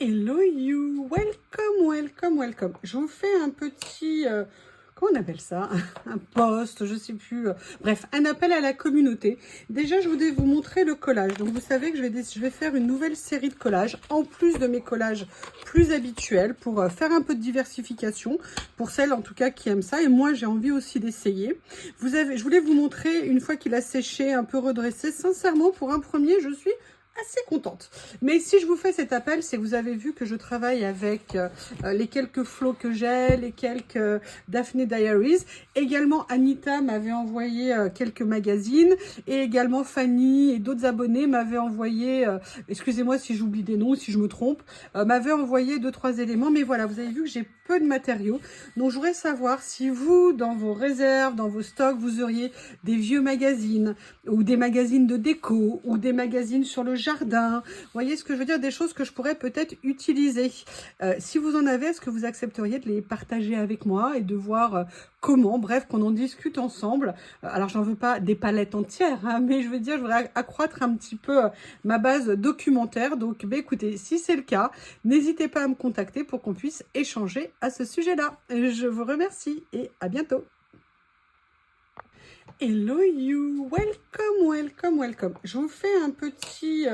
Hello you, welcome, welcome, welcome. Je vous fais un petit, comment on appelle ça? Un post, je sais plus. Bref, un appel à la communauté. Déjà, je voulais vous montrer le collage. Donc, vous savez que je vais faire une nouvelle série de collages, en plus de mes collages plus habituels, pour faire un peu de diversification, pour celles en tout cas qui aiment ça. Et moi, j'ai envie aussi d'essayer. Je voulais vous montrer, une fois qu'il a séché, un peu redressé. Sincèrement, pour un premier, je suis assez contente. Mais si je vous fais cet appel, c'est que vous avez vu que je travaille avec les quelques flots que j'ai, les quelques Daphne Diaries. Également, Anita m'avait envoyé quelques magazines et également Fanny et d'autres abonnés m'avaient envoyé, excusez-moi si j'oublie des noms, si je me trompe, m'avaient envoyé 2-3 éléments. Mais voilà, vous avez vu que j'ai peu de matériaux. Donc, je voudrais savoir si vous, dans vos réserves, dans vos stocks, vous auriez des vieux magazines ou des magazines de déco ou des magazines sur le jardin. Vous voyez ce que je veux dire? Des choses que je pourrais peut-être utiliser. Si vous en avez, est-ce que vous accepteriez de les partager avec moi et de voir comment, bref, qu'on en discute ensemble. Alors, j'en veux pas des palettes entières, hein, mais je veux dire, je voudrais accroître un petit peu ma base documentaire. Donc, écoutez, si c'est le cas, n'hésitez pas à me contacter pour qu'on puisse échanger à ce sujet-là. Je vous remercie et à bientôt. Hello you, welcome, welcome, welcome. Je vous fais un petit,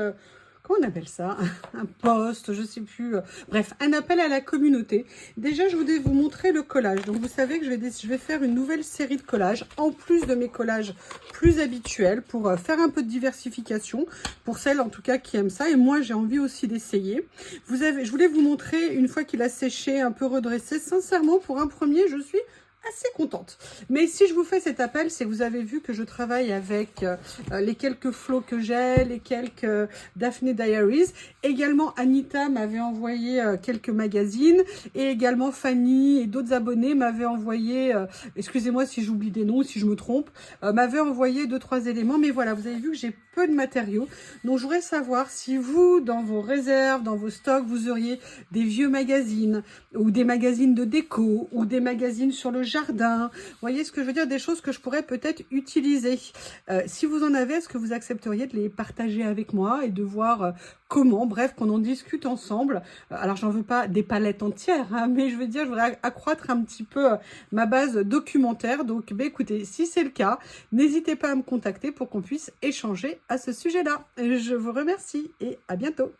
comment on appelle ça? Un post, je sais plus. Bref, un appel à la communauté. Déjà, je voulais vous montrer le collage. Donc, vous savez que je vais faire une nouvelle série de collages, en plus de mes collages plus habituels, pour faire un peu de diversification, pour celles en tout cas qui aiment ça. Et moi, j'ai envie aussi d'essayer. Je voulais vous montrer, une fois qu'il a séché, un peu redressé. Sincèrement, pour un premier, je suis assez contente. Mais si je vous fais cet appel, c'est que vous avez vu que je travaille avec les quelques flots que j'ai, les quelques Daphne Diaries. Également, Anita m'avait envoyé quelques magazines et également Fanny et d'autres abonnés m'avaient envoyé, excusez-moi si j'oublie des noms, si je me trompe, m'avaient envoyé 2-3 éléments. Mais voilà, vous avez vu que j'ai peu de matériaux. Donc, je voudrais savoir si vous, dans vos réserves, dans vos stocks, vous auriez des vieux magazines ou des magazines de déco ou des magazines sur le jardin. Vous voyez ce que je veux dire? Des choses que je pourrais peut-être utiliser. Si vous en avez, est-ce que vous accepteriez de les partager avec moi et de voir comment, bref, qu'on en discute ensemble. Alors, j'en veux pas des palettes entières, hein, mais je veux dire, je voudrais accroître un petit peu ma base documentaire. Donc, écoutez, si c'est le cas, n'hésitez pas à me contacter pour qu'on puisse échanger à ce sujet-là. Je vous remercie et à bientôt.